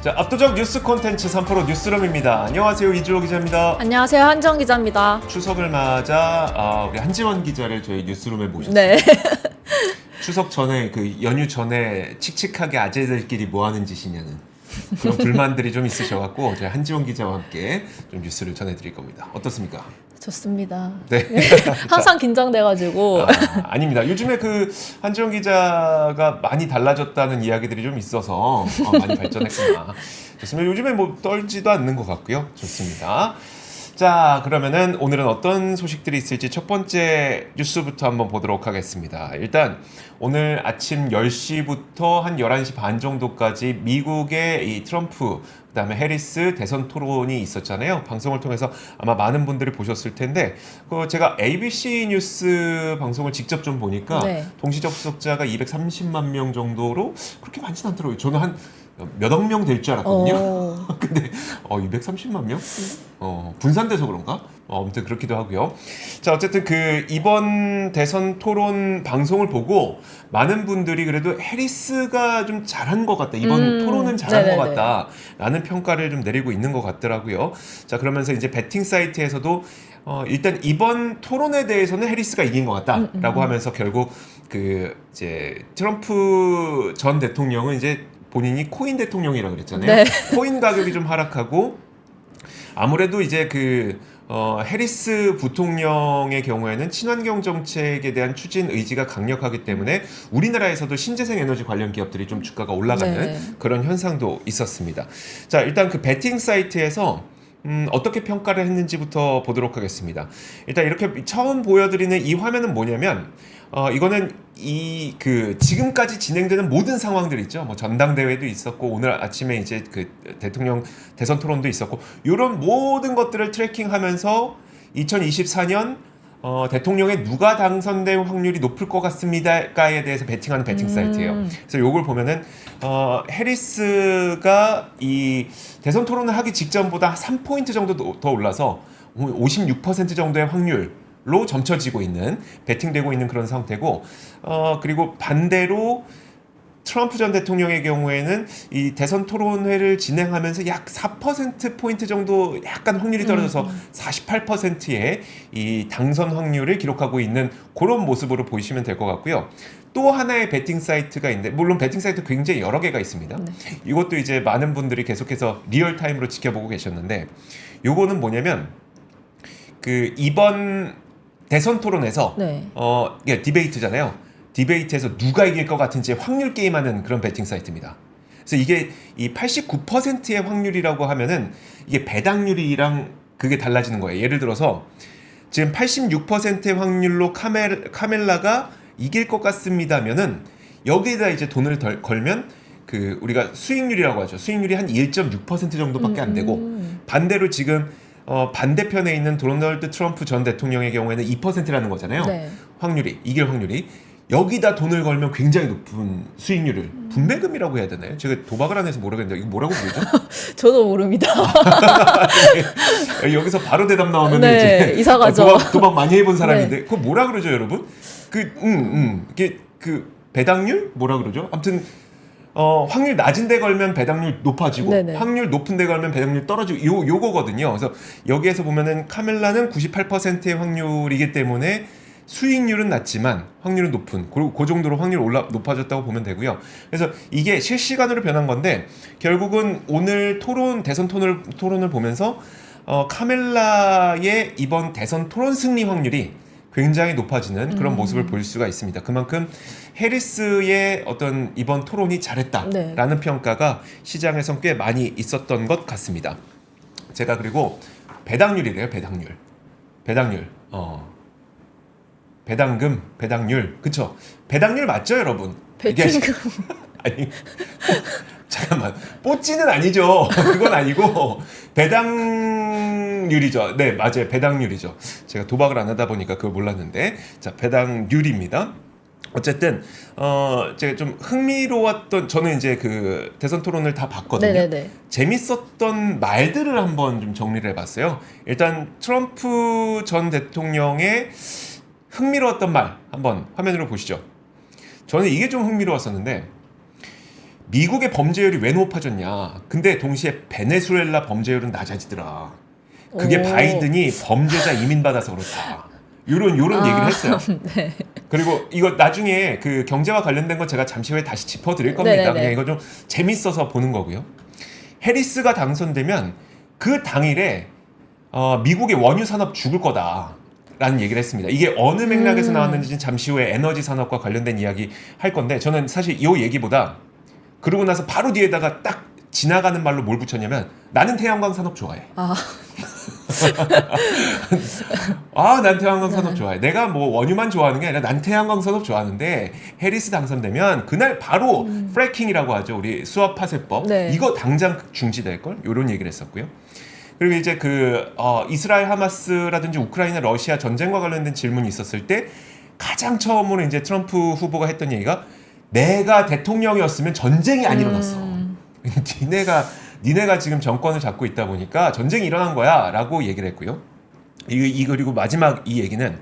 자, 압도적 뉴스 콘텐츠 3프로 뉴스룸입니다. 안녕하세요, 이주호 기자입니다. 안녕하세요, 한정 기자입니다. 추석을 맞아 우리 한지원 기자를 저희 뉴스룸에 모셨어요. 네. 추석 전에 그 연휴 전에 칙칙하게 아재들끼리 뭐 하는 짓이냐는 그런 불만들이 좀 있으셔갖고 저희 한지원 기자와 함께 좀 뉴스를 전해드릴 겁니다. 어떻습니까? 좋습니다. 네. 항상 긴장돼가지고. 아닙니다. 요즘에 그 한지원 기자가 많이 달라졌다는 이야기들이 좀 있어서 많이 발전했구나. 좋습니다. 요즘에 뭐 떨지도 않는 것 같고요. 좋습니다. 자, 그러면은 오늘은 어떤 소식들이 있을지 첫 번째 뉴스부터 한번 보도록 하겠습니다. 일단 오늘 아침 10시부터 한 11시 반 정도까지 미국의 이 트럼프 그다음에 해리스 대선 토론이 있었잖아요. 방송을 통해서 아마 많은 분들이 보셨을 텐데 제가 ABC 뉴스 방송을 직접 좀 보니까 네. 동시 접속자가 230만 명 정도로 그렇게 많지는 않더라고요. 저는 한 몇억 명 될 줄 알았거든요. 근데 230만 명? 분산돼서 그런가? 아무튼 그렇기도 하고요. 자, 어쨌든 그 이번 대선 토론 방송을 보고 많은 분들이 그래도 해리스가 좀 잘한 것 같다. 이번 토론은 잘한 네네네. 것 같다라는 평가를 좀 내리고 있는 것 같더라고요. 자, 그러면서 이제 베팅 사이트에서도 일단 이번 토론에 대해서는 해리스가 이긴 것 같다라고 하면서 결국 그 이제 트럼프 전 대통령은 이제 본인이 코인 대통령이라고 그랬잖아요. 네. 코인 가격이 좀 하락하고 아무래도 이제 그 해리스 부통령의 경우에는 친환경 정책에 대한 추진 의지가 강력하기 때문에 우리나라에서도 신재생 에너지 관련 기업들이 좀 주가가 올라가는 네. 그런 현상도 있었습니다. 자, 일단 그 베팅 사이트에서 어떻게 평가를 했는지부터 보도록 하겠습니다. 일단 이렇게 처음 보여드리는 이 화면은 뭐냐면 이거는 지금까지 진행되는 모든 상황들 있죠. 뭐 전당대회도 있었고 오늘 아침에 이제 그 대통령 대선 토론도 있었고 이런 모든 것들을 트래킹하면서 2024년 대통령에 누가 당선될 확률이 높을 것 같습니다가에 대해서 베팅하는 베팅 사이트예요. 그래서 요걸 보면은 해리스가 이 대선 토론을 하기 직전보다 3포인트 정도 더 올라서 56% 정도의 확률로 점쳐지고 있는 베팅되고 있는 그런 상태고 그리고 반대로 트럼프 전 대통령의 경우에는 이 대선 토론회를 진행하면서 약 4%포인트 정도 약간 확률이 떨어져서 48%의 이 당선 확률을 기록하고 있는 그런 모습으로 보시면 될 것 같고요. 또 하나의 베팅 사이트가 있는데 물론 베팅 사이트 굉장히 여러 개가 있습니다. 네. 이것도 이제 많은 분들이 계속해서 리얼타임으로 지켜보고 계셨는데 요거는 뭐냐면 그 이번 대선 토론에서 네. 이게 디베이트잖아요. 디베이트에서 누가 이길 것 같은지 확률 게임하는 그런 베팅 사이트입니다. 그래서 이게 이 89%의 확률이라고 하면은 이게 배당률이랑 그게 달라지는 거예요. 예를 들어서 지금 86%의 확률로 카멜라가 이길 것 같습니다면은 여기에다 이제 돈을 걸면 그 우리가 수익률이라고 하죠. 수익률이 한 1.6% 정도밖에 안 되고 반대로 지금 반대편에 있는 도널드 트럼프 전 대통령의 경우에는 2%라는 거잖아요. 네. 이길 확률이. 여기다 돈을 걸면 굉장히 높은 수익률을 분배금이라고 해야 되나요? 제가 도박을 안 해서 모르겠는데 이거 뭐라고 부르죠? 저도 모릅니다. 여기서 바로 대답 나오면 네, 이제 이사 가죠. 도박 많이 해본 사람인데 그거 뭐라 그러죠, 여러분? 이게 그 배당률 뭐라 그러죠? 아무튼 확률 낮은 데 걸면 배당률 높아지고 네네. 확률 높은 데 걸면 배당률 떨어지고 요거거든요. 그래서 여기에서 보면은 카멜라는 98%의 확률이기 때문에 수익률은 낮지만 확률은 높은 그 정도로 확률이 높아졌다고 보면 되고요. 그래서 이게 실시간으로 변한 건데 결국은 오늘 대선 토론을 보면서 카멜라의 이번 대선 토론 승리 확률이 굉장히 높아지는 그런 모습을 볼 수가 있습니다. 그만큼 해리스의 어떤 이번 토론이 잘했다라는 네. 평가가 시장에선 꽤 많이 있었던 것 같습니다. 제가 그리고 배당률이래요. 배당률. 배당률. 그쵸? 배당률 맞죠, 여러분? 베팅금. 아니, 잠깐만. 뽀찌는 아니죠. 그건 아니고, 배당률이죠. 네, 맞아요. 배당률이죠. 제가 도박을 안 하다 보니까 그걸 몰랐는데. 자, 배당률입니다. 어쨌든, 제가 좀 흥미로웠던, 저는 이제 그 대선 토론을 다 봤거든요. 네네네. 재밌었던 말들을 한번 좀 정리를 해봤어요. 일단, 트럼프 전 대통령의 흥미로웠던 말 한번 화면으로 보시죠. 저는 이게 좀 흥미로웠었는데 미국의 범죄율이 왜 높아졌냐? 근데 동시에 베네수엘라 범죄율은 낮아지더라. 그게 오. 바이든이 범죄자 이민받아서 그렇다. 요런 얘기를 했어요. 네. 그리고 이거 나중에 그 경제와 관련된 건 제가 잠시 후에 다시 짚어드릴 겁니다. 네네네. 그냥 이거 좀 재밌어서 보는 거고요. 해리스가 당선되면 그 당일에 미국의 원유 산업 죽을 거다라는 얘기를 했습니다. 이게 어느 맥락에서 나왔는지는 잠시 후에 에너지 산업과 관련된 이야기 할 건데 저는 사실 이 얘기보다 그러고 나서 바로 뒤에다가 딱 지나가는 말로 뭘 붙였냐면 나는 태양광 산업 좋아해. 아, 난 태양광 산업 좋아해. 내가 뭐 원유만 좋아하는 게 아니라 난 태양광 산업 좋아하는데 해리스 당선되면 그날 바로 프래킹이라고 하죠. 우리 수압 파쇄법. 네. 이거 당장 중지될 걸. 이런 얘기를 했었고요. 그리고 이제 이스라엘 하마스라든지 우크라이나 러시아 전쟁과 관련된 질문이 있었을 때 가장 처음으로 이제 트럼프 후보가 했던 얘기가 내가 대통령이었으면 전쟁이 안 일어났어. 니네가 지금 정권을 잡고 있다 보니까 전쟁이 일어난 거야라고 얘기를 했고요. 그리고 마지막 이 얘기는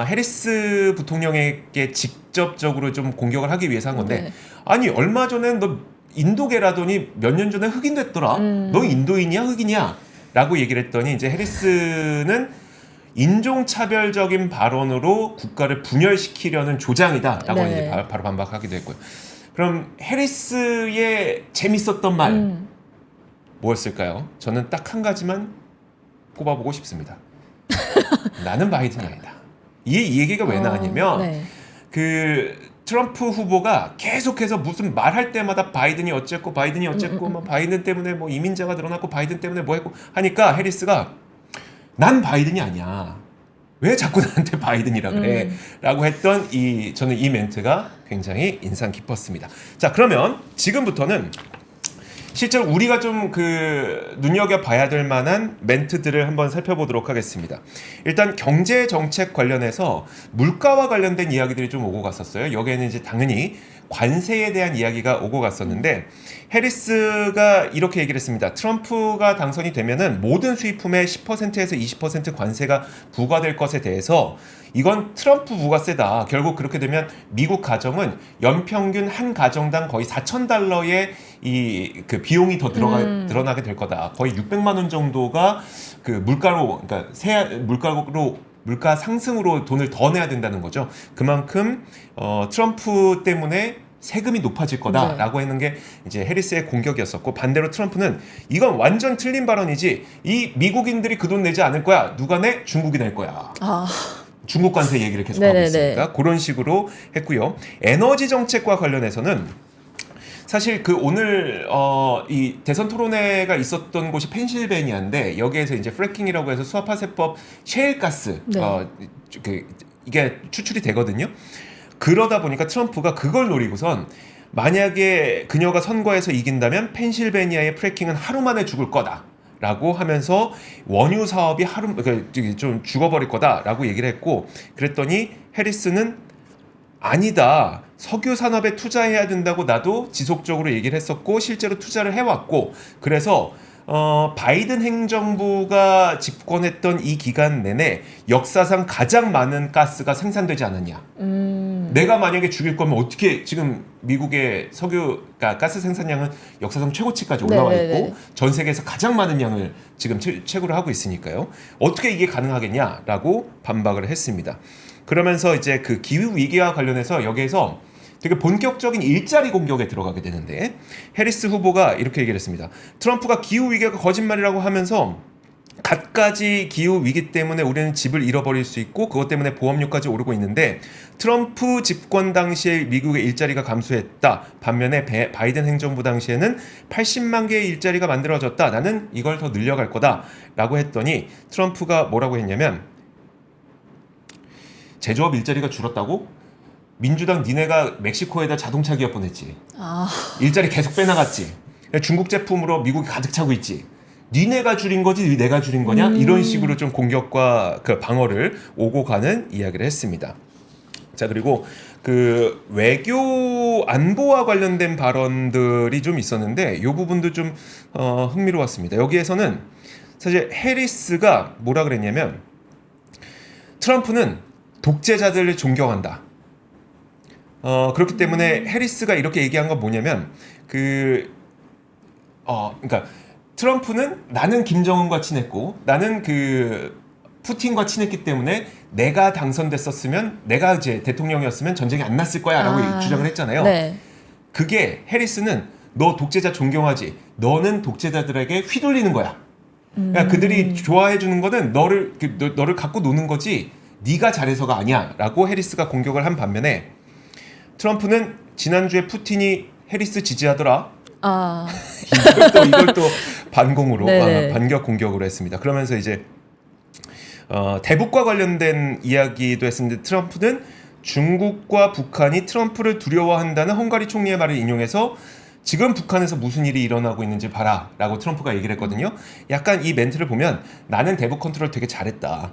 해리스 부통령에게 직접적으로 좀 공격을 하기 위해서 한 건데 네. 아니 얼마 전엔 너 인도계라더니 몇 년 전에 흑인 됐더라. 너 인도인이야 흑인이야? 라고 얘기를 했더니 이제 해리스는 인종차별적인 발언으로 국가를 분열시키려는 조장이다라고 네. 이제 바로 반박하기도 했고요. 그럼 해리스의 재밌었던 말 뭐였을까요? 저는 딱 한 가지만 꼽아보고 싶습니다. 나는 바이든이 아니다. 이 얘기가 왜 나왔냐면 네. 그 트럼프 후보가 계속해서 무슨 말할 때마다 바이든이 어쨌고 뭐 바이든 때문에 뭐 이민자가 늘어났고 바이든 때문에 뭐 했고 하니까 해리스가 난 바이든이 아니야. 왜 자꾸 나한테 바이든이라 그래? 라고 했던 저는 이 멘트가 굉장히 인상 깊었습니다. 자, 그러면 지금부터는 실제로 우리가 좀 눈여겨봐야 될 만한 멘트들을 한번 살펴보도록 하겠습니다. 일단 경제 정책 관련해서 물가와 관련된 이야기들이 좀 오고 갔었어요. 여기에는 이제 당연히 관세에 대한 이야기가 오고 갔었는데 해리스가 이렇게 얘기를 했습니다. 트럼프가 당선이 되면은 모든 수입품에 10%에서 20% 관세가 부과될 것에 대해서 이건 트럼프 부가세다. 결국 그렇게 되면 미국 가정은 연평균 한 가정당 거의 $4,000의 그 비용이 더 드러나게 될 거다. 거의 600만 원 정도가 그 그러니까 물가 상승으로 돈을 더 내야 된다는 거죠. 그만큼 트럼프 때문에 세금이 높아질 거다라고 했는 게 이제 해리스의 공격이었었고 반대로 트럼프는 이건 완전 틀린 발언이지. 이 미국인들이 그 돈 내지 않을 거야. 누가 내? 중국이 낼 거야. 중국 관세 얘기를 계속 하고 있으니까 그런 식으로 했고요. 에너지 정책과 관련해서는 사실 오늘 이 대선 토론회가 있었던 곳이 펜실베니아인데 여기에서 이제 프래킹이라고 해서 수압화세법 셰일가스 이게 추출이 되거든요. 그러다 보니까 트럼프가 그걸 노리고선 만약에 그녀가 선거에서 이긴다면 펜실베니아의 프래킹은 하루 만에 죽을 거다라고 하면서 원유 사업이 좀 죽어버릴 거다라고 얘기를 했고 그랬더니 해리스는 아니다. 석유 산업에 투자해야 된다고 나도 지속적으로 얘기를 했었고 실제로 투자를 해왔고 그래서 바이든 행정부가 집권했던 이 기간 내내 역사상 가장 많은 가스가 생산되지 않았냐. 내가 만약에 죽일 거면 어떻게 지금 미국의 가스 생산량은 역사상 최고치까지 올라와 있고 전 세계에서 가장 많은 양을 지금 채굴을 하고 있으니까요. 어떻게 이게 가능하겠냐라고 반박을 했습니다. 그러면서 이제 그 기후 위기와 관련해서 여기에서 되게 본격적인 일자리 공격에 들어가게 되는데 해리스 후보가 이렇게 얘기를 했습니다. 트럼프가 기후 위기가 거짓말이라고 하면서 갖가지 기후 위기 때문에 우리는 집을 잃어버릴 수 있고 그것 때문에 보험료까지 오르고 있는데 트럼프 집권 당시에 미국의 일자리가 감소했다. 반면에 바이든 행정부 당시에는 80만 개의 일자리가 만들어졌다. 나는 이걸 더 늘려갈 거다. 라고 했더니 트럼프가 뭐라고 했냐면 제조업 일자리가 줄었다고? 민주당 니네가 멕시코에다 자동차 기업 보냈지. 일자리 계속 빼나갔지. 중국 제품으로 미국이 가득 차고 있지. 니네가 줄인 거지 내가 줄인 거냐? 이런 식으로 좀 공격과 그 방어를 오고 가는 이야기를 했습니다. 자, 그리고 그 외교 안보와 관련된 발언들이 좀 있었는데 이 부분도 좀 흥미로웠습니다. 여기에서는 사실 해리스가 뭐라 그랬냐면 트럼프는 독재자들을 존경한다. 그렇기 때문에 해리스가 이렇게 얘기한 건 뭐냐면 그러니까 트럼프는 나는 김정은과 친했고 나는 푸틴과 친했기 때문에 내가 당선됐었으면 내가 이제 대통령이었으면 전쟁이 안 났을 거야라고 주장을 했잖아요. 네. 그게 해리스는 너 독재자 존경하지? 너는 독재자들에게 휘둘리는 거야. 그러니까 그들이 좋아해 주는 거는 너를 갖고 노는 거지 네가 잘해서가 아니야라고 해리스가 공격을 한 반면에 트럼프는 지난주에 푸틴이 해리스 지지하더라. 이걸 또 반공으로 반격 공격으로 했습니다. 그러면서 이제 대북과 관련된 이야기도 했었는데 트럼프는 중국과 북한이 트럼프를 두려워한다는 헝가리 총리의 말을 인용해서 지금 북한에서 무슨 일이 일어나고 있는지 봐라 라고 트럼프가 얘기를 했거든요. 약간 이 멘트를 보면 나는 대북 컨트롤 되게 잘했다.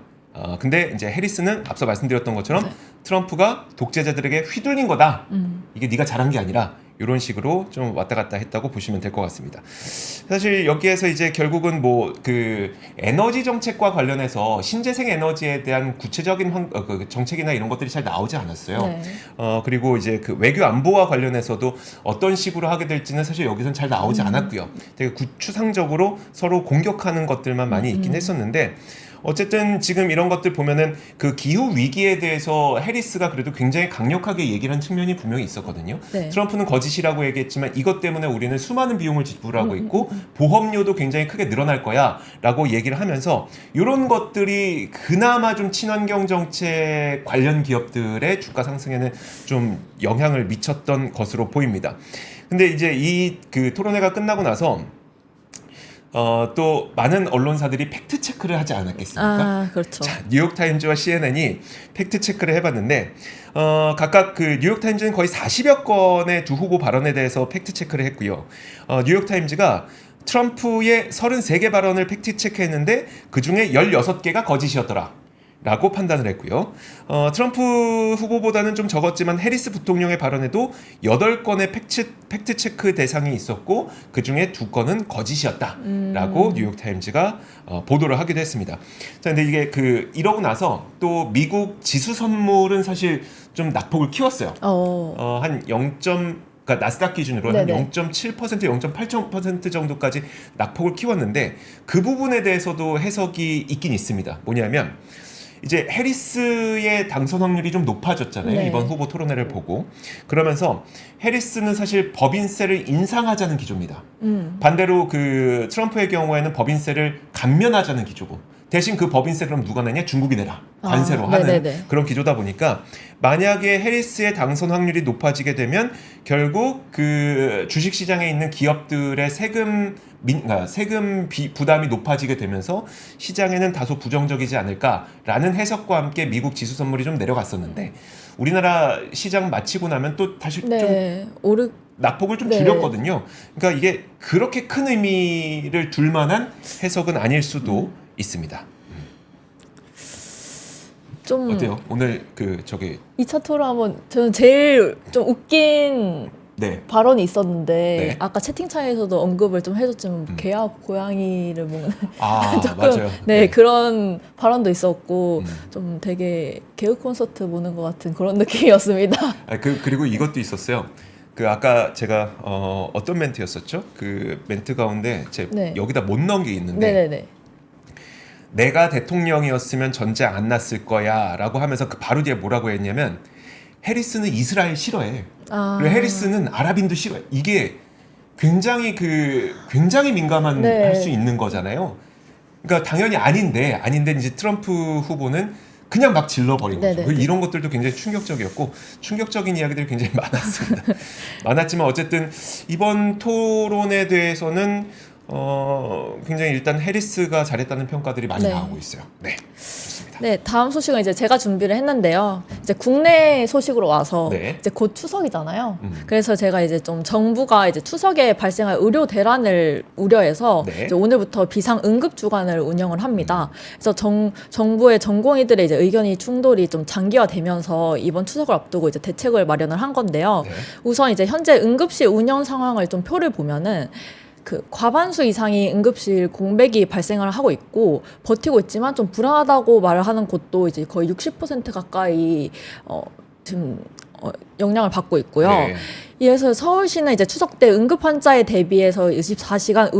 근데 이제 해리스는 앞서 말씀드렸던 것처럼 트럼프가 독재자들에게 휘둘린 거다. 이게 네가 잘한 게 아니라 이런 식으로 좀 왔다 갔다 했다고 보시면 될 것 같습니다. 사실 여기에서 이제 결국은 에너지 정책과 관련해서 신재생 에너지에 대한 구체적인 정책이나 이런 것들이 잘 나오지 않았어요. 네. 그리고 이제 외교 안보와 관련해서도 어떤 식으로 하게 될지는 사실 여기서는 잘 나오지 않았고요. 되게 추상적으로 서로 공격하는 것들만 많이 있긴 했었는데 어쨌든 지금 이런 것들 보면은 기후 위기에 대해서 해리스가 그래도 굉장히 강력하게 얘기를 한 측면이 분명히 있었거든요. 네. 트럼프는 거짓이라고 얘기했지만 이것 때문에 우리는 수많은 비용을 지불하고 있고 보험료도 굉장히 크게 늘어날 거야 라고 얘기를 하면서 이런 것들이 그나마 좀 친환경 정책 관련 기업들의 주가 상승에는 좀 영향을 미쳤던 것으로 보입니다. 근데 이제 이 토론회가 끝나고 나서 또 많은 언론사들이 팩트 체크를 하지 않았겠습니까? 그렇죠. 자, 뉴욕타임즈와 CNN이 팩트 체크를 해봤는데 각각 뉴욕타임즈는 거의 40여 건의 두 후보 발언에 대해서 팩트 체크를 했고요. 뉴욕타임즈가 트럼프의 33개 발언을 팩트 체크했는데 그 중에 16개가 거짓이었더라. 라고 판단을 했고요. 트럼프 후보보다는 좀 적었지만 해리스 부통령의 발언에도 8건의 팩트 체크 대상이 있었고 그 중에 2건은 거짓이었다. 라고 뉴욕타임즈가 보도를 하기도 했습니다. 자, 근데 이게 이러고 나서 또 미국 지수 선물은 사실 좀 낙폭을 키웠어요. 한 0. 그러니까 나스닥 기준으로 한 0.7%, 0.8% 정도까지 낙폭을 키웠는데 그 부분에 대해서도 해석이 있긴 있습니다. 뭐냐면 이제 해리스의 당선 확률이 좀 높아졌잖아요. 이번 후보 토론회를 보고. 그러면서 해리스는 사실 법인세를 인상하자는 기조입니다. 반대로 트럼프의 경우에는 법인세를 감면하자는 기조고. 대신 그 법인세 그럼 누가 내냐? 중국이 내라. 관세로 하는 그런 기조다 보니까 만약에 해리스의 당선 확률이 높아지게 되면 결국 주식시장에 있는 기업들의 세금 부담이 높아지게 되면서 시장에는 다소 부정적이지 않을까라는 해석과 함께 미국 지수 선물이 좀 내려갔었는데 우리나라 시장 마치고 나면 또 다시 좀 낙폭을 좀 줄였거든요. 그러니까 이게 그렇게 큰 의미를 둘 만한 해석은 아닐 수도 있습니다. 좀 어때요? 오늘 2차 토론하면 저는 제일 좀 웃긴 발언이 있었는데 아까 채팅창에서도 언급을 좀 해줬지만 개와 고양이를 보면 조금 맞아요. 그런 발언도 있었고 좀 되게 개그 콘서트 보는 것 같은 그런 느낌이었습니다. 그리고 이것도 있었어요. 아까 제가 어떤 멘트였었죠? 멘트 가운데 여기다 못 넣은 게 있는데 내가 대통령이었으면 전쟁 안 났을 거야 라고 하면서 바로 뒤에 뭐라고 했냐면 해리스는 이스라엘 싫어해. 그리고 해리스는 아랍인도 싫어해. 이게 굉장히 민감한 할 수 있는 거잖아요. 그러니까 당연히 아닌데 이제 트럼프 후보는 그냥 막 질러버린 거죠. 이런 것들도 굉장히 충격적이었고 충격적인 이야기들이 굉장히 많았습니다. 많았지만 어쨌든 이번 토론에 대해서는 굉장히 일단 해리스가 잘했다는 평가들이 많이 나오고 있어요. 좋습니다. 다음 소식은 이제 제가 준비를 했는데요. 이제 국내 소식으로 와서 이제 곧 추석이잖아요. 그래서 제가 이제 좀 정부가 이제 추석에 발생할 의료 대란을 우려해서 이제 오늘부터 비상 응급 주간을 운영을 합니다. 그래서 정부의 전공의들의 이제 의견이 충돌이 좀 장기화되면서 이번 추석을 앞두고 이제 대책을 마련을 한 건데요. 우선 이제 현재 응급실 운영 상황을 좀 표를 보면은 과반수 이상이 응급실 공백이 발생을 하고 있고 버티고 있지만 좀 불안하다고 말을 하는 곳도 이제 거의 60% 가까이 지금 영향을 받고 있고요. 네. 이래서 서울시는 이제 추석 때 응급 환자에 대비해서 24시간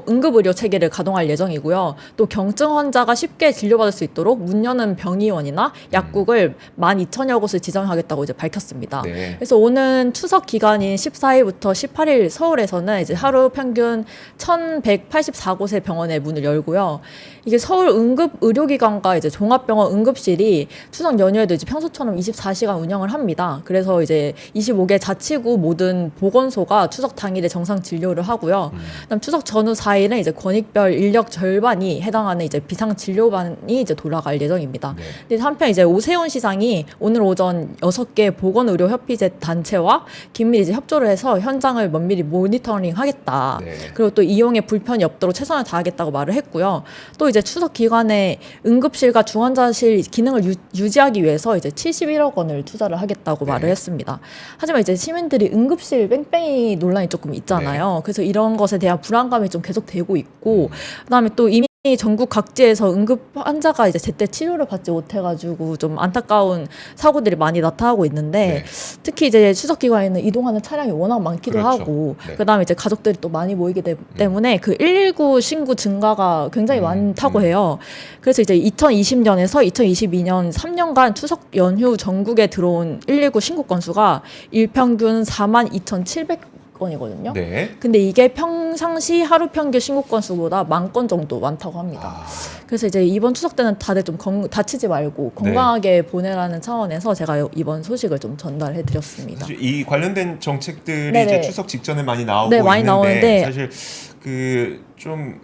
응급 의료 체계를 가동할 예정이고요. 또 경증 환자가 쉽게 진료받을 수 있도록 문 여는 병의원이나 약국을 12,000여 곳을 지정하겠다고 이제 밝혔습니다. 네. 그래서 오는 추석 기간인 14일부터 18일 서울에서는 이제 하루 평균 1,184곳의 병원의 문을 열고요. 이게 서울 응급 의료기관과 이제 종합병원 응급실이 추석 연휴에도 이제 평소처럼 24시간 운영을 합니다. 그래서 이제 25개 자치구 모든 보건소가 추석 당일에 정상 진료를 하고요. 그다음 추석 전후 4일은 이제 권익별 인력 절반이 해당하는 이제 비상 진료반이 이제 돌아갈 예정입니다. 네. 근데 한편 이제 오세훈 시장이 오늘 오전 6개 보건의료협의체 단체와 긴밀히 이제 협조를 해서 현장을 면밀히 모니터링하겠다. 네. 그리고 또 이용에 불편이 없도록 최선을 다하겠다고 말을 했고요. 또 이제 추석 기간에 응급실과 중환자실 기능을 유지하기 위해서 이제 71억 원을 투자를 하겠다고 네. 말을 했습니다. 하지만 이제 시민들이 응급실 뺑뺑이 논란이 조금 있잖아요. 네. 그래서 이런 것에 대한 불안감이 좀 계속되고 있고, 그다음에 또 이미 전국 각지에서 응급 환자가 이제 제때 치료를 받지 못해가지고 좀 안타까운 사고들이 많이 나타나고 있는데, 네. 특히 이제 추석 기간에는 이동하는 차량이 워낙 많기도 그렇죠. 하고, 네. 그다음에 이제 가족들이 또 많이 모이기 때문에 그 119 신고 증가가 굉장히 많다고 해요. 그래서 이제 2020년에서 2022년 3년간 추석 연휴 전국에 들어온 119 신고 건수가 일평균 42,700건이거든요. 네. 근데 이게 평상시 하루 평균 신고 건수보다 10,000건 정도 많다고 합니다. 그래서 이제 이번 추석 때는 다들 좀 다치지 말고 건강하게 보내라는 차원에서 제가 이번 소식을 좀 전달해 드렸습니다. 사실 이 관련된 정책들이 네네. 이제 추석 직전에 많이 나오고 네, 많이 있는데 나오는데 사실 그 좀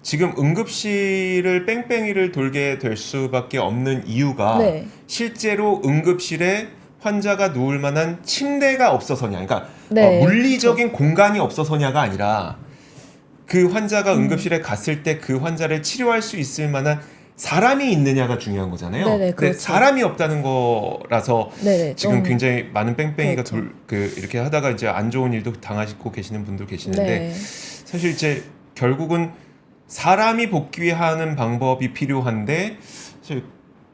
지금 응급실을 뺑뺑이를 돌게 될 수밖에 없는 이유가 네. 실제로 응급실에 환자가 누울 만한 침대가 없어서냐, 그러니까 네, 물리적인 공간이 없어서냐가 아니라 그 환자가 응급실에 갔을 때 그 환자를 치료할 수 있을 만한 사람이 있느냐가 중요한 거잖아요. 네네, 근데 그렇죠. 사람이 없다는 거라서 네네, 지금 좀 굉장히 많은 뺑뺑이가 그렇죠. 이렇게 하다가 이제 안 좋은 일도 당하시고 계시는 분들 계시는데 네. 사실 이제 결국은 사람이 복귀하는 방법이 필요한데 사실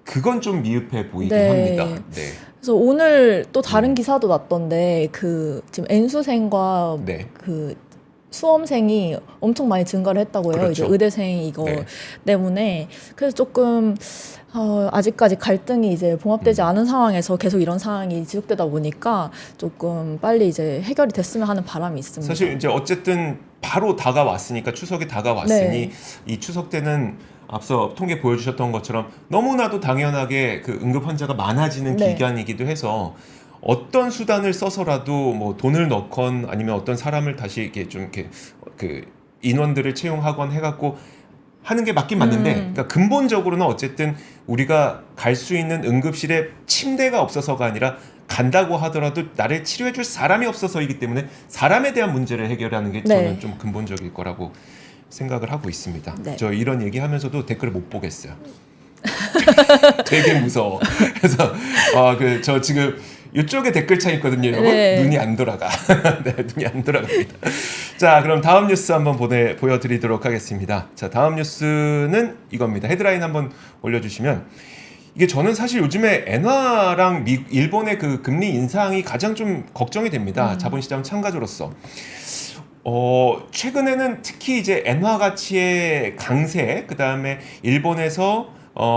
그건 좀 미흡해 보이긴 네. 합니다. 네. 그래서 오늘 또 다른 기사도 났던데 그 지금 N수생과 네. 그 수험생이 엄청 많이 증가를 했다고 해요. 그렇죠. 이제 의대생 이거 네. 때문에. 그래서 조금 아직까지 갈등이 이제 봉합되지 않은 상황에서 계속 이런 상황이 지속되다 보니까 조금 빨리 이제 해결이 됐으면 하는 바람이 있습니다. 사실 이제 어쨌든 바로 다가왔으니까 추석이 다가왔으니 네. 이 추석 때는 앞서 통계 보여주셨던 것처럼 너무나도 당연하게 그 응급 환자가 많아지는 네. 기간이기도 해서 어떤 수단을 써서라도 뭐 돈을 넣건 아니면 어떤 사람을 다시 이렇게 좀 이렇게 그 인원들을 채용하건 해갖고 하는 게 맞긴 맞는데, 그러니까 근본적으로는 어쨌든 우리가 갈 수 있는 응급실에 침대가 없어서가 아니라 간다고 하더라도 나를 치료해줄 사람이 없어서이기 때문에 사람에 대한 문제를 해결하는 게 네. 저는 좀 근본적일 거라고 생각을 하고 있습니다. 네. 저 이런 얘기하면서도 댓글을 못 보겠어요. 되게 무서워. 그래서 저 지금 이쪽에 댓글창 있거든요, 여러분. 네. 눈이 안 돌아가. 네, 눈이 안 돌아갑니다. 자, 그럼 다음 뉴스 한번 보여드리도록 하겠습니다. 자, 다음 뉴스는 이겁니다. 헤드라인 한번 올려주시면 이게 저는 사실 요즘에 엔화랑 일본의 그 금리 인상이 가장 좀 걱정이 됩니다. 자본시장 참가자로서. 최근에는 특히 이제 엔화 가치의 강세, 그 다음에 일본에서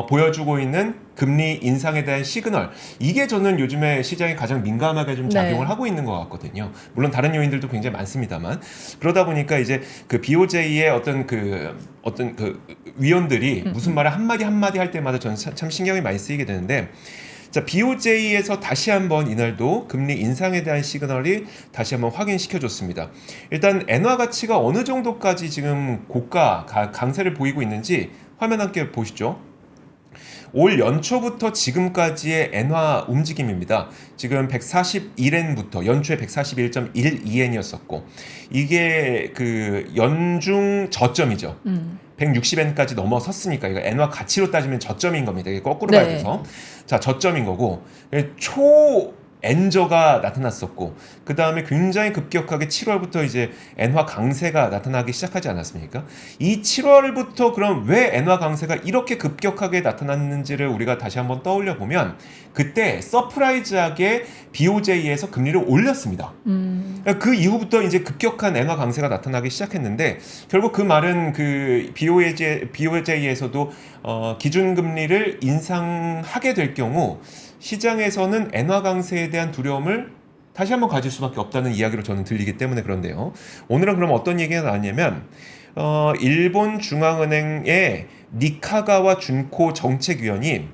보여주고 있는 금리 인상에 대한 시그널, 이게 저는 요즘에 시장에 가장 민감하게 좀 작용을 네. 하고 있는 것 같거든요. 물론 다른 요인들도 굉장히 많습니다만, 그러다 보니까 이제 그 BOJ의 어떤 그 위원들이 무슨 말을 한마디 할 때마다 저는 참 신경이 많이 쓰이게 되는데, 자, BOJ에서 다시 한번 이날도 금리 인상에 대한 시그널이 다시 한번 확인시켜줬습니다. 일단 엔화 가치가 어느 정도까지 지금 고가 강세를 보이고 있는지 화면 함께 보시죠. 올 연초부터 지금까지의 엔화 움직임입니다. 지금 141엔부터 연초에 141.12엔이었었고 이게 그 연중 저점이죠. 160엔까지 넘어섰으니까 이거 엔화 가치로 따지면 저점인 겁니다. 이게 거꾸로 네. 가야 돼서. 자, 저점인 거고 엔저가 나타났었고 그 다음에 굉장히 급격하게 7월부터 이제 엔화 강세가 나타나기 시작하지 않았습니까? 이 7월부터 그럼 왜 엔화 강세가 이렇게 급격하게 나타났는지를 우리가 다시 한번 떠올려 보면 그때 서프라이즈하게 BOJ에서 금리를 올렸습니다. 그 이후부터 이제 급격한 엔화 강세가 나타나기 시작했는데 결국 그 말은 그 BOJ에서도 기준금리를 인상하게 될 경우 시장에서는 엔화 강세에 대한 두려움을 다시 한번 가질 수밖에 없다는 이야기로 저는 들리기 때문에 그런데요. 오늘은 그럼 어떤 얘기가 나왔냐면 일본 중앙은행의 니카가와 준코 정책위원이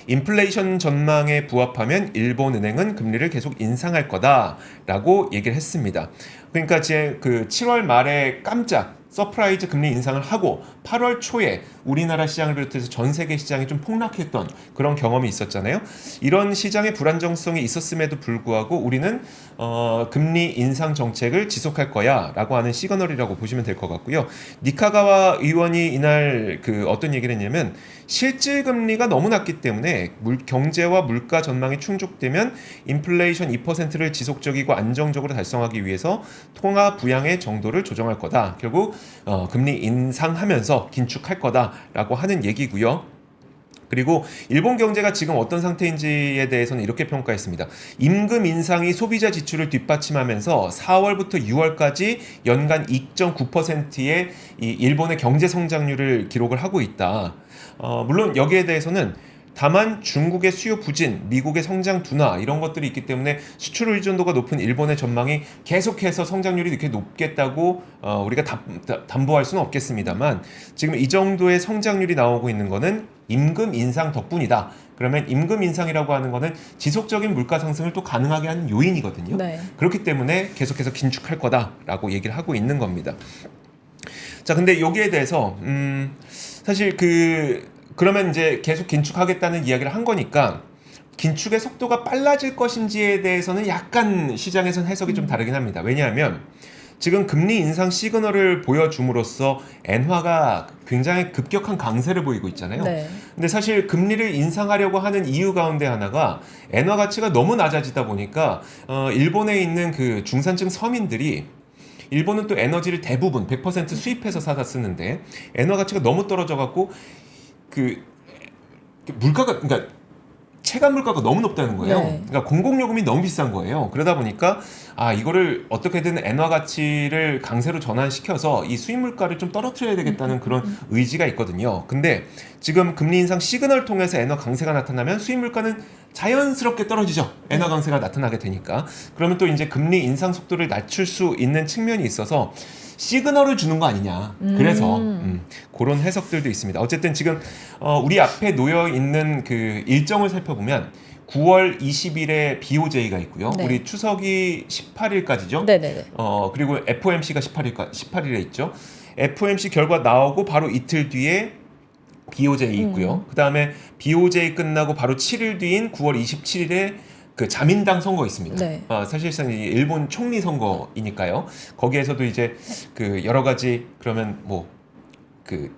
인플레이션 전망에 부합하면 일본은행은 금리를 계속 인상할 거다라고 얘기를 했습니다. 그러니까 제 그 7월 말에 깜짝 서프라이즈 금리 인상을 하고 8월 초에 우리나라 시장을 비롯해서 전 세계 시장이 좀 폭락했던 그런 경험이 있었잖아요. 이런 시장의 불안정성이 있었음에도 불구하고 우리는 금리 인상 정책을 지속할 거야라고 하는 시그널이라고 보시면 될 것 같고요. 니카가와 의원이 이날 그 어떤 얘기를 했냐면 실질 금리가 너무 낮기 때문에 경제와 물가 전망이 충족되면 인플레이션 2%를 지속적이고 안정적으로 달성하기 위해서 통화 부양의 정도를 조정할 거다. 결국 금리 인상하면서 긴축할 거다라고 하는 얘기고요. 그리고 일본 경제가 지금 어떤 상태인지에 대해서는 이렇게 평가했습니다. 임금 인상이 소비자 지출을 뒷받침하면서 4월부터 6월까지 연간 2.9%의 이 일본의 경제 성장률을 기록을 하고 있다. 물론 여기에 대해서는 다만 중국의 수요 부진, 미국의 성장 둔화 이런 것들이 있기 때문에 수출 의존도가 높은 일본의 전망이 계속해서 성장률이 이렇게 높겠다고 우리가 담보할 수는 없겠습니다만 지금 이 정도의 성장률이 나오고 있는 거는 임금 인상 덕분이다. 그러면 임금 인상이라고 하는 거는 지속적인 물가 상승을 또 가능하게 하는 요인이거든요. 네. 그렇기 때문에 계속해서 긴축할 거다라고 얘기를 하고 있는 겁니다. 자, 근데 여기에 대해서 사실 그러면 이제 계속 긴축하겠다는 이야기를 한 거니까 긴축의 속도가 빨라질 것인지에 대해서는 약간 시장에서는 해석이 좀 다르긴 합니다. 왜냐하면 지금 금리 인상 시그널을 보여줌으로써 엔화가 굉장히 급격한 강세를 보이고 있잖아요. 네. 근데 사실 금리를 인상하려고 하는 이유 가운데 하나가 엔화 가치가 너무 낮아지다 보니까 일본에 있는 그 중산층 서민들이 일본은 또 에너지를 대부분 100% 수입해서 사다 쓰는데 엔화 가치가 너무 떨어져 갖고 그 물가가 그러니까 체감 물가가 너무 높다는 거예요. 네. 그러니까 공공요금이 너무 비싼 거예요. 그러다 보니까 이거를 어떻게든 엔화 가치를 강세로 전환시켜서 이 수입 물가를 좀 떨어뜨려야 되겠다는 그런 의지가 있거든요. 근데 지금 금리 인상 시그널 통해서 엔화 강세가 나타나면 수입 물가는 자연스럽게 떨어지죠. 엔화 강세가 나타나게 되니까. 그러면 또 이제 금리 인상 속도를 낮출 수 있는 측면이 있어서 시그널을 주는 거 아니냐. 그래서 그런 해석들도 있습니다. 어쨌든 지금 우리 앞에 놓여 있는 그 일정을 살펴보면 9월 20일에 BOJ가 있고요. 네. 우리 추석이 18일까지죠. 네네네. 그리고 FOMC가 18일에 있죠. FOMC 결과 나오고 바로 이틀 뒤에 BOJ 있고요. 그 다음에 BOJ 끝나고 바로 7일 뒤인 9월 27일에 그 자민당 선거 있습니다. 네. 사실상 일본 총리 선거이니까요. 거기에서도 이제 그 여러 가지 그러면 뭐 그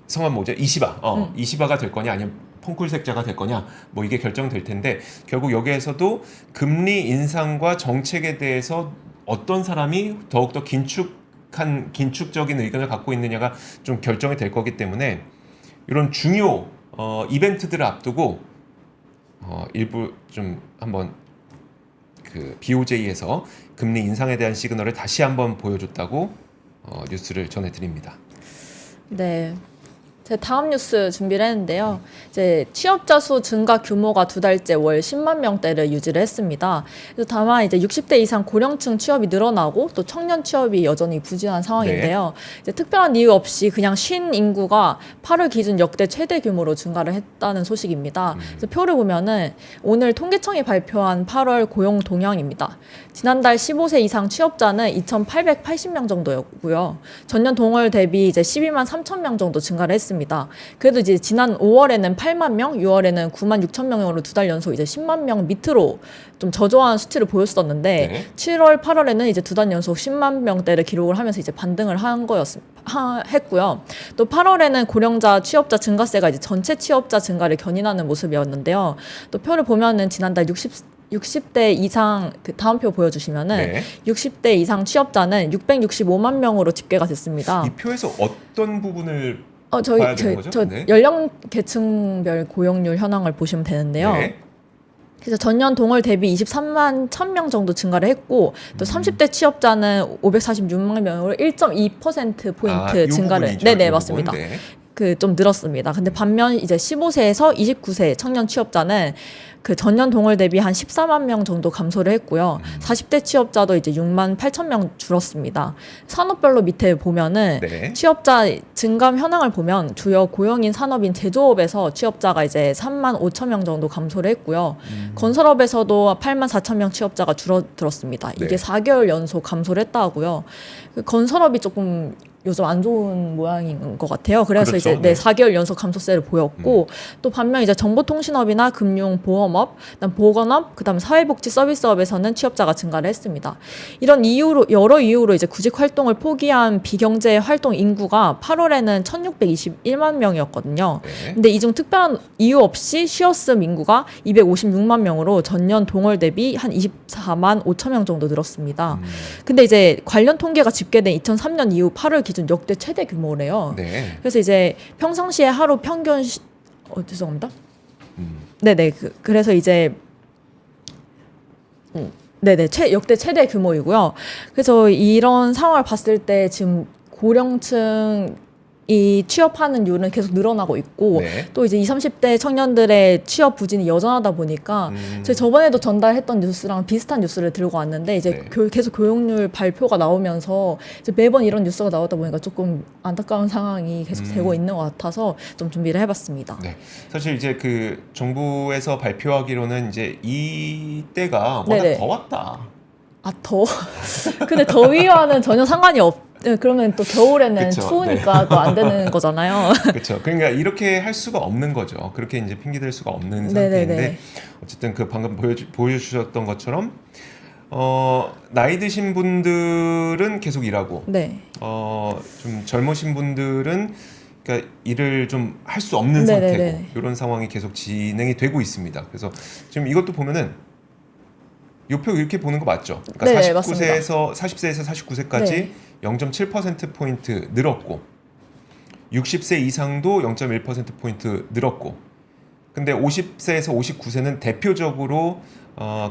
성함 뭐죠? 이시바가 될 거냐 아니면 펑쿨색자가 될 거냐 뭐 이게 결정될 텐데 결국 여기에서도 금리 인상과 정책에 대해서 어떤 사람이 더욱더 긴축적인 의견을 갖고 있느냐가 좀 결정이 될 거기 때문에 이런 중요 이벤트들을 앞두고 일부 좀 한번 그 BOJ에서 금리 인상에 대한 시그널을 다시 한번 보여줬다고 뉴스를 전해드립니다. 네. 제 다음 뉴스 준비를 했는데요. 이제 취업자 수 증가 규모가 2달째 월 10만 명대를 유지를 했습니다. 그래서 다만 이제 60대 이상 고령층 취업이 늘어나고 또 청년 취업이 여전히 부진한 상황인데요. 네. 이제 특별한 이유 없이 그냥 쉰 인구가 8월 기준 역대 최대 규모로 증가를 했다는 소식입니다. 그래서 표를 보면은 오늘 통계청이 발표한 8월 고용 동향입니다. 지난달 15세 이상 취업자는 2,880명 정도였고요. 전년 동월 대비 이제 12만 3천 명 정도 증가를 했습니다. 그래도 이제 지난 5월에는 8만 명, 6월에는 9만 6천 명으로 2달 연속 이제 10만 명 밑으로 좀 저조한 수치를 보였었는데 네. 7월, 8월에는 이제 2달 연속 10만 명대를 기록을 하면서 이제 반등을 했고요. 또 8월에는 고령자 취업자 증가세가 이제 전체 취업자 증가를 견인하는 모습이었는데요. 또 표를 보면은 지난달 60 60대 이상 그 다음 표 보여주시면은 네. 60대 이상 취업자는 665만 명으로 집계가 됐습니다. 이 표에서 어떤 부분을 봐야 되는 거죠? 저 네. 연령 계층별 고용률 현황을 보시면 되는데요. 네. 그래서 전년 동월 대비 23만 1000명 정도 증가를 했고 또 30대 취업자는 546만 명으로 1.2%포인트 증가를 네네 맞습니다. 네. 그 좀 늘었습니다. 근데 반면 이제 15세에서 29세 청년 취업자는 그 전년 동월 대비 한 14만 명 정도 감소를 했고요. 40대 취업자도 이제 6만 8천 명 줄었습니다. 산업별로 밑에 보면은 네. 취업자 증감 현황을 보면 주요 고용인 산업인 제조업에서 취업자가 이제 3만 5천 명 정도 감소를 했고요. 건설업에서도 8만 4천 명 취업자가 줄어들었습니다. 이게 네. 4개월 연속 감소를 했다 하고요. 건설업이 조금 요즘 안 좋은 모양인 것 같아요. 그래서 그렇죠. 이제 네. 4개월 연속 감소세를 보였고 또 반면 이제 정보통신업이나 금융, 보험업, 그다음 보건업, 그다음 사회복지 서비스업에서는 취업자가 증가를 했습니다. 이런 이유로 여러 이유로 이제 구직 활동을 포기한 비경제 활동 인구가 8월에는 1,621만 명이었거든요. 네. 근데 이 중 특별한 이유 없이 쉬었음 인구가 256만 명으로 전년 동월 대비 한 24만 5천 명 정도 늘었습니다. 근데 이제 관련 통계가 집계된 2003년 이후 8월 기준 역대 최대 규모래요. 네. 그래서 이제 평상시에 하루 평균 죄송합니다. 네네 그래서 이제 네네 역대 최대 규모이고요. 그래서 이런 상황을 봤을 때 지금 고령층 이 취업하는 율은 계속 늘어나고 있고 네. 또 이제 20, 30대 청년들의 취업 부진이 여전하다 보니까 저희 저번에도 전달했던 뉴스랑 비슷한 뉴스를 들고 왔는데 이제 네. 계속 고용률 발표가 나오면서 이제 매번 이런 뉴스가 나오다 보니까 조금 안타까운 상황이 계속 되고 있는 것 같아서 좀 준비를 해봤습니다. 네. 사실 이제 그 정부에서 발표하기로는 이제 이때가 워낙 네네. 더웠다. 근데 더위와는 전혀 상관이 그러면 또 겨울에는 그쵸, 추우니까 또 안 되는 거잖아요. 그렇죠. 그러니까 이렇게 할 수가 없는 거죠. 그렇게 이제 핑계 댈 수가 없는 네네네. 상태인데 어쨌든 그 방금 보여주셨던 것처럼 나이 드신 분들은 계속 일하고 네. 좀 젊으신 분들은 그러니까 일을 좀 할 수 없는 네네네. 상태고 이런 상황이 계속 진행이 되고 있습니다. 그래서 지금 이것도 보면은 요표 이렇게 보는 거 맞죠? 그러니까 네, 40세에서 49세까지 네. 0.7%포인트 늘었고 60세 이상도 0.1%포인트 늘었고 근데 50세에서 59세는 대표적으로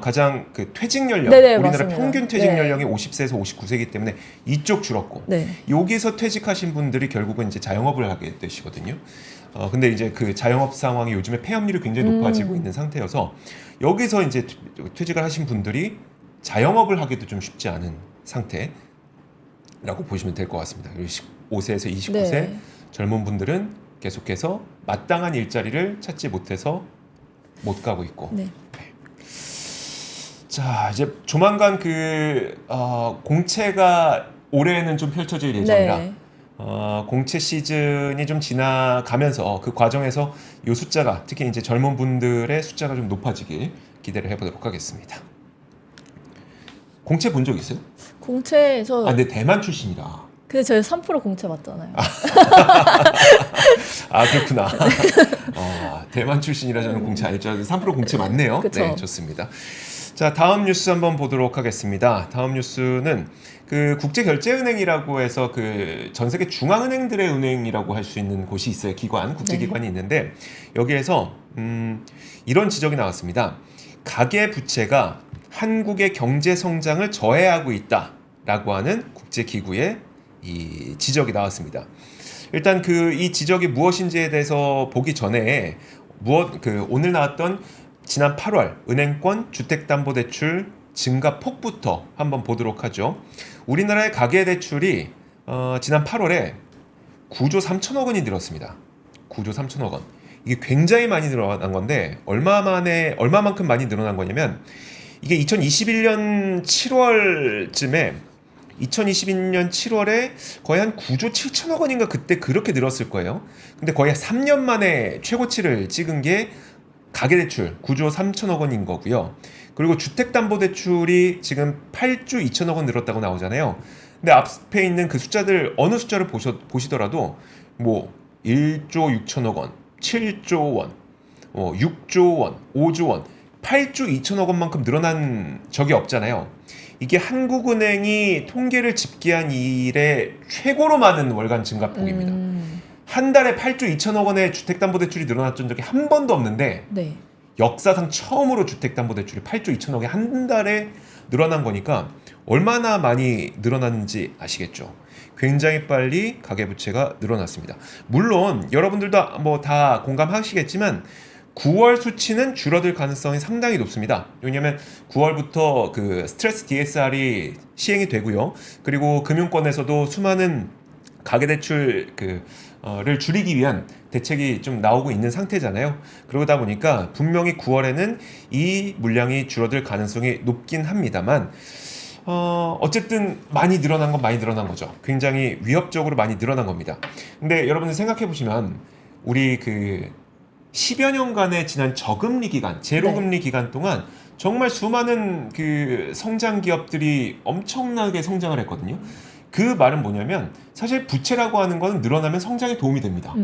가장 그 퇴직 연령 네네, 우리나라 맞습니다. 평균 퇴직 네. 연령이 50세에서 59세이기 때문에 이쪽 줄었고 네. 여기서 퇴직하신 분들이 결국은 이제 자영업을 하게 되시거든요. 근데 이제 그 자영업 상황이 요즘에 폐업률이 굉장히 높아지고 있는 상태여서 여기서 이제 퇴직을 하신 분들이 자영업을 하기도 좀 쉽지 않은 상태라고 보시면 될 것 같습니다. 15세에서 29세 네. 젊은 분들은 계속해서 마땅한 일자리를 찾지 못해서 못 가고 있고. 네. 자, 이제 조만간 공채가 올해는 좀 펼쳐질 예정이라 네. 공채 시즌이 좀 지나가면서 그 과정에서 이 숫자가 특히 이제 젊은 분들의 숫자가 좀 높아지길 기대를 해보도록 하겠습니다. 공채 본 적 있어요? 공채 저 근데 대만 출신이라. 근데 저희 3% 공채 맞잖아요. 그렇구나. 대만 출신이라 저는 공채 아닐 줄 알았는데 3% 공채 맞네요. 그쵸. 네, 좋습니다. 자, 다음 뉴스 한번 보도록 하겠습니다. 다음 뉴스는 그 국제결제은행이라고 해서 그 전 세계 중앙은행들의 은행이라고 할 수 있는 곳이 있어요. 국제기관이 있는데 여기에서 이런 지적이 나왔습니다. 가계 부채가 한국의 경제 성장을 저해하고 있다라고 하는 국제기구의 이 지적이 나왔습니다. 일단 이 지적이 무엇인지에 대해서 보기 전에 오늘 나왔던 지난 8월 은행권 주택담보대출 증가폭부터 한번 보도록 하죠. 우리나라의 가계대출이 지난 8월에 9조 3천억 원이 늘었습니다. 9조 3천억 원. 이게 굉장히 많이 늘어난 건데 얼마만큼 많이 늘어난 거냐면 이게 2021년 7월쯤에 2022년 7월에 거의 한 9조 7천억 원인가 그때 그렇게 늘었을 거예요. 근데 거의 3년 만에 최고치를 찍은 게 가계대출 9조 3천억 원인 거고요. 그리고 주택담보대출이 지금 8조 2천억 원 늘었다고 나오잖아요. 근데 앞에 있는 그 숫자들 어느 숫자를 보시더라도 뭐 1조 6천억 원, 7조 원, 6조 원, 5조 원 8조 2천억 원만큼 늘어난 적이 없잖아요. 이게 한국은행이 통계를 집계한 이래 최고로 많은 월간 증가폭입니다. 한 달에 8조 2천억 원의 주택담보대출이 늘어났던 적이 한 번도 없는데 네. 역사상 처음으로 주택담보대출이 8조 2천억이 한 달에 늘어난 거니까 얼마나 많이 늘어났는지 아시겠죠? 굉장히 빨리 가계부채가 늘어났습니다. 물론 여러분들도 뭐 다 공감하시겠지만 9월 수치는 줄어들 가능성이 상당히 높습니다. 왜냐하면 9월부터 그 스트레스 DSR이 시행이 되고요. 그리고 금융권에서도 수많은 가계대출 를 줄이기 위한 대책이 좀 나오고 있는 상태잖아요. 그러다 보니까 분명히 9월에는 이 물량이 줄어들 가능성이 높긴 합니다만 어쨌든 많이 늘어난 건 많이 늘어난 거죠. 굉장히 위협적으로 많이 늘어난 겁니다. 근데 여러분들 생각해 보시면 우리 그 10여 년간의 지난 저금리 기간, 제로금리 기간 동안 정말 수많은 그 성장 기업들이 엄청나게 성장을 했거든요. 그 말은 뭐냐면 사실 부채라고 하는 거는 늘어나면 성장에 도움이 됩니다.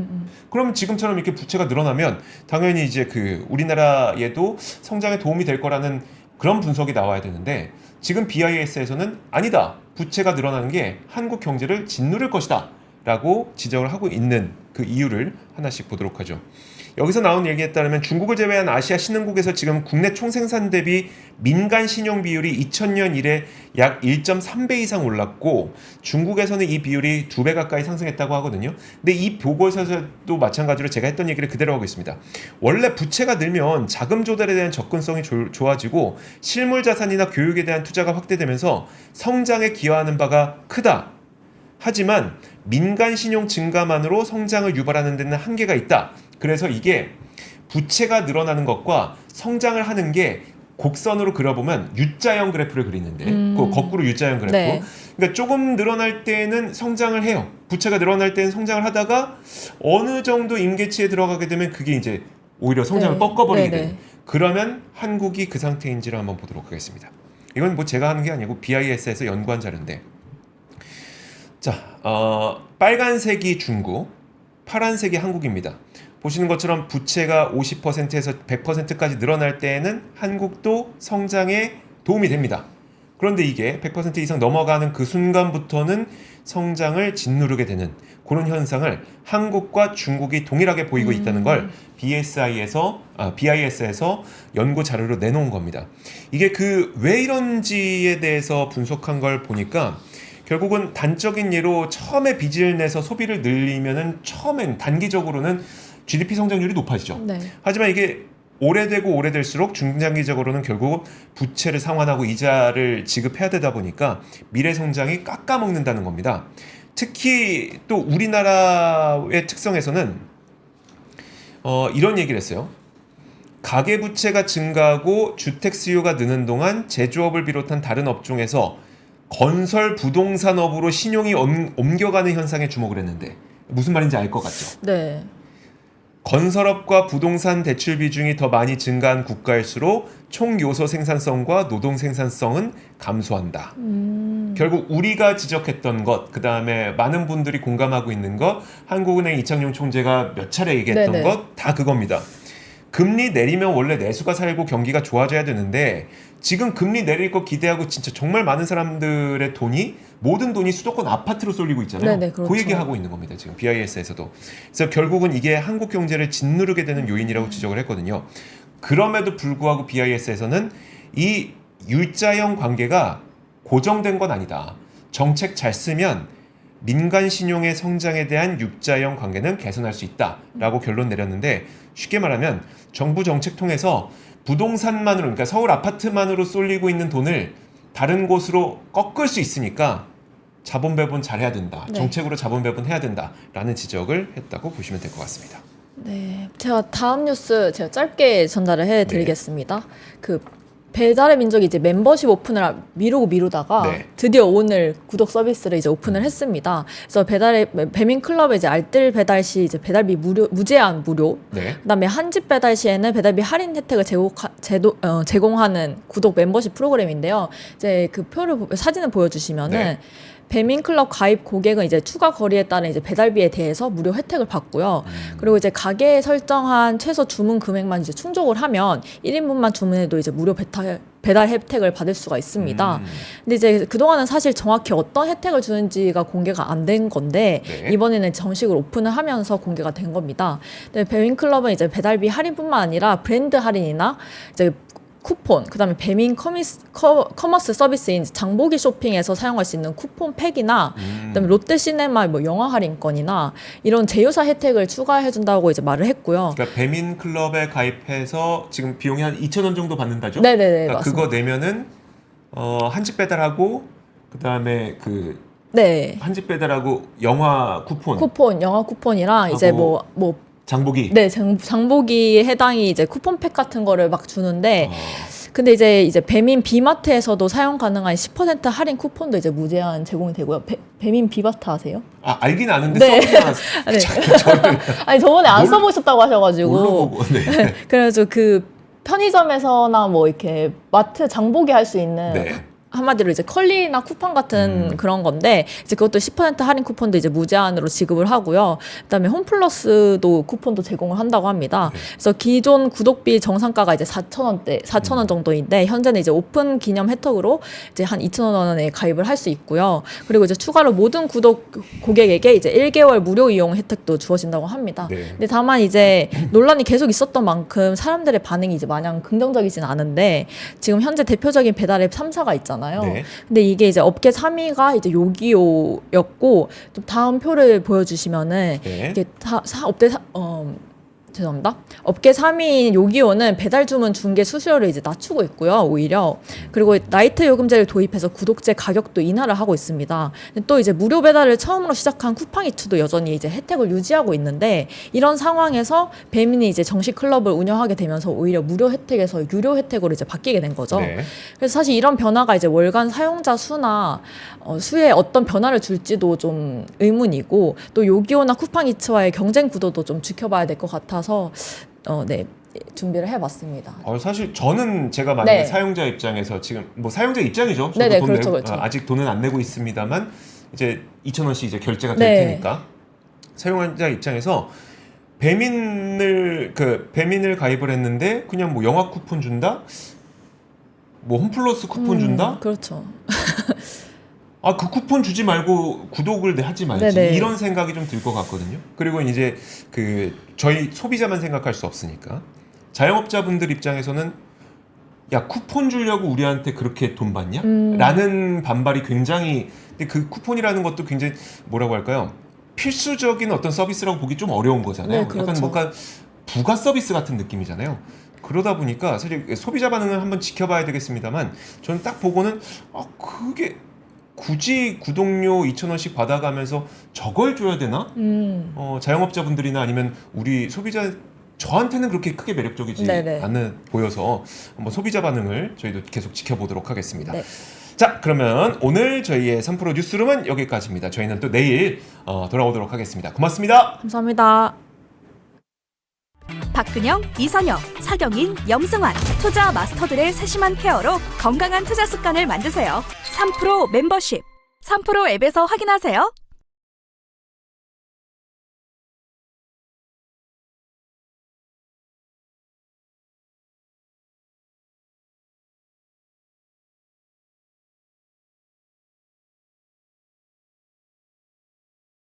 그럼 지금처럼 이렇게 부채가 늘어나면 당연히 이제 그 우리나라에도 성장에 도움이 될 거라는 그런 분석이 나와야 되는데 지금 BIS에서는 아니다. 부채가 늘어나는 게 한국 경제를 짓누를 것이다. 라고 지적을 하고 있는 그 이유를 하나씩 보도록 하죠. 여기서 나온 얘기에 따르면 중국을 제외한 아시아 신흥국에서 지금 국내 총생산 대비 민간 신용 비율이 2000년 이래 약 1.3배 이상 올랐고 중국에서는 이 비율이 2배 가까이 상승했다고 하거든요. 근데 이 보고서에서도 마찬가지로 제가 했던 얘기를 그대로 하고 있습니다. 원래 부채가 늘면 자금 조달에 대한 접근성이 좋아지고 실물 자산이나 교육에 대한 투자가 확대되면서 성장에 기여하는 바가 크다. 하지만 민간 신용 증가만으로 성장을 유발하는 데는 한계가 있다. 그래서 이게 부채가 늘어나는 것과 성장을 하는 게 곡선으로 그려보면 U자형 그래프를 그리는데 그 거꾸로 U자형 그래프. 네. 그러니까 조금 늘어날 때는 성장을 해요. 부채가 늘어날 때는 성장을 하다가 어느 정도 임계치에 들어가게 되면 그게 이제 오히려 성장을 네. 꺾어버리게 네, 돼요. 네. 그러면 한국이 그 상태인지를 한번 보도록 하겠습니다. 이건 뭐 제가 하는 게 아니고 BIS에서 연구한 자료인데 자, 빨간색이 중국, 파란색이 한국입니다. 보시는 것처럼 부채가 50%에서 100%까지 늘어날 때에는 한국도 성장에 도움이 됩니다. 그런데 이게 100% 이상 넘어가는 그 순간부터는 성장을 짓누르게 되는 그런 현상을 한국과 중국이 동일하게 보이고 있다는 걸 BIS에서 연구 자료로 내놓은 겁니다. 이게 왜 이런지에 대해서 분석한 걸 보니까 결국은 단적인 예로 처음에 빚을 내서 소비를 늘리면은 처음엔 단기적으로는 GDP 성장률이 높아지죠. 네. 하지만 이게 오래되고 오래될수록 중장기적으로는 결국 부채를 상환하고 이자를 지급해야 되다 보니까 미래 성장이 깎아먹는다는 겁니다. 특히 또 우리나라의 특성에서는 이런 얘기를 했어요. 가계부채가 증가하고 주택 수요가 느는 동안 제조업을 비롯한 다른 업종에서 건설 부동산업으로 신용이 옮겨가는 현상에 주목을 했는데 무슨 말인지 알 것 같죠? 네. 건설업과 부동산 대출 비중이 더 많이 증가한 국가일수록 총 요소 생산성과 노동 생산성은 감소한다. 결국 우리가 지적했던 것, 그 다음에 많은 분들이 공감하고 있는 것, 한국은행 이창용 총재가 몇 차례 얘기했던 네네. 것 다 그겁니다. 금리 내리면 원래 내수가 살고 경기가 좋아져야 되는데 지금 금리 내릴 거 기대하고 진짜 정말 많은 사람들의 모든 돈이 수도권 아파트로 쏠리고 있잖아요. 네네, 그렇죠. 그 얘기하고 있는 겁니다. 지금 BIS에서도. 그래서 결국은 이게 한국 경제를 짓누르게 되는 요인이라고 지적을 했거든요. 그럼에도 불구하고 BIS에서는 이 U자형 관계가 고정된 건 아니다. 정책 잘 쓰면 민간 신용의 성장에 대한 U자형 관계는 개선할 수 있다라고 결론 내렸는데 쉽게 말하면 정부 정책 통해서 부동산만으로 그러니까 서울 아파트만으로 쏠리고 있는 돈을 다른 곳으로 꺾을 수 있으니까 자본 배분 잘해야 된다. 네. 정책으로 자본 배분해야 된다라는 지적을 했다고 보시면 될 것 같습니다. 네, 제가 다음 뉴스 제가 짧게 전달을 해드리겠습니다. 그 배달의 민족이 이제 멤버십 오픈을 미루다가 네. 드디어 오늘 구독 서비스를 이제 오픈을 했습니다. 그래서 배민 클럽에 이제 알뜰 배달 시 이제 배달비 무제한 무료. 네. 그다음에 한집 배달 시에는 배달비 할인 혜택을 제공하는 구독 멤버십 프로그램인데요. 이제 그 사진을 보여주시면은. 네. 배민클럽 가입 고객은 이제 추가 거리에 따른 이제 배달비에 대해서 무료 혜택을 받고요. 그리고 이제 가게에 설정한 최소 주문 금액만 이제 충족을 하면 1인분만 주문해도 이제 무료 배달 혜택을 받을 수가 있습니다. 근데 이제 그동안은 사실 정확히 어떤 혜택을 주는지가 공개가 안 된 건데 네. 이번에는 정식으로 오픈을 하면서 공개가 된 겁니다. 근데 배민클럽은 이제 배달비 할인뿐만 아니라 브랜드 할인이나 이제 쿠폰, 그다음에 배민 커머스 서비스인 장보기 쇼핑에서 사용할 수 있는 쿠폰 팩이나 그다음에 롯데시네마 뭐 영화 할인권이나 이런 제휴사 혜택을 추가해 준다고 이제 말을 했고요. 그러니까 배민 클럽에 가입해서 지금 비용이 한 2,000원 정도 받는다죠? 네네네. 그러니까 그거 내면은 한집 배달하고 그다음에 네. 한집 배달하고 영화 쿠폰, 영화 쿠폰이랑 이제 뭐 장보기. 네, 장보기에 해당이 이제 쿠폰팩 같은 거를 막 주는데 근데 이제 배민 비마트에서도 사용 가능한 10% 할인 쿠폰도 이제 무제한 제공이 되고요. 배민 비마트 아세요? 알긴 아는데 네. 써보지 않았어요. 아니 저번에 안 써보셨다고 하셔가지고. 모르고. 네. 그래서 그 편의점에서나 뭐 이렇게 마트 장보기 할 수 있는 네. 한마디로 이제 컬리나 쿠팡 같은 그런 건데 이제 그것도 10% 할인 쿠폰도 이제 무제한으로 지급을 하고요. 그다음에 홈플러스도 쿠폰도 제공을 한다고 합니다. 네. 그래서 기존 구독비 정상가가 이제 4,000원 정도인데 현재는 이제 오픈 기념 혜택으로 이제 한 2,000원에 가입을 할 수 있고요. 그리고 이제 추가로 모든 구독 고객에게 이제 1개월 무료 이용 혜택도 주어진다고 합니다. 네. 근데 다만 이제 논란이 계속 있었던 만큼 사람들의 반응이 이제 마냥 긍정적이진 않은데 지금 현재 대표적인 배달앱 3사가 있잖아요. 네. 근데 이게 이제 업계 3위가 이제 요기요였고 좀 다음 표를 보여주시면은 네. 이게 죄송합니다. 업계 3위인 요기요는 배달 주문 중개 수수료를 이제 낮추고 있고요. 오히려 그리고 라이트 요금제를 도입해서 구독제 가격도 인하를 하고 있습니다. 또 이제 무료 배달을 처음으로 시작한 쿠팡이츠도 여전히 이제 혜택을 유지하고 있는데 이런 상황에서 배민이 이제 정식 클럽을 운영하게 되면서 오히려 무료 혜택에서 유료 혜택으로 이제 바뀌게 된 거죠. 네. 그래서 사실 이런 변화가 이제 월간 사용자 수나 수에 어떤 변화를 줄지도 좀 의문이고 또 요기요나 쿠팡이츠와의 경쟁 구도도 좀 지켜봐야 될 것 같아서 네 준비를 해봤습니다. 사실 저는 제가 만약에 네. 사용자 입장에서 지금 뭐 사용자 입장이죠. 저도 네네, 돈 그렇죠, 내고, 그렇죠. 아직 돈은 안 내고 있습니다만 이제 2,000원씩 이제 결제가 될 네. 테니까 사용자 입장에서 배민을 가입을 했는데 그냥 뭐 영화 쿠폰 준다, 뭐 홈플러스 쿠폰 준다. 그렇죠. 그 쿠폰 주지 말고 구독을 하지 말지. 네네. 이런 생각이 좀 들 것 같거든요. 그리고 이제 저희 소비자만 생각할 수 없으니까 자영업자분들 입장에서는 야 쿠폰 주려고 우리한테 그렇게 돈 받냐? 라는 반발이 굉장히 근데 그 쿠폰이라는 것도 굉장히 뭐라고 할까요? 필수적인 어떤 서비스라고 보기 좀 어려운 거잖아요. 네, 그렇죠. 약간 뭔가 부가 서비스 같은 느낌이잖아요. 그러다 보니까 사실 소비자 반응을 한번 지켜봐야 되겠습니다만 저는 딱 보고는 그게 굳이 구독료 2,000원씩 받아가면서 저걸 줘야 되나? 자영업자분들이나 아니면 우리 소비자 저한테는 그렇게 크게 매력적이지 네네. 않은 보여서 한번 소비자 반응을 저희도 계속 지켜보도록 하겠습니다. 네. 자, 그러면 오늘 저희의 3프로 뉴스룸은 여기까지입니다. 저희는 또 내일 돌아오도록 하겠습니다. 고맙습니다. 감사합니다. 박근영, 이선영, 사경인, 염승환 투자 마스터들의 세심한 케어로 건강한 투자 습관을 만드세요. 3프로 멤버십 3프로 앱에서 확인하세요.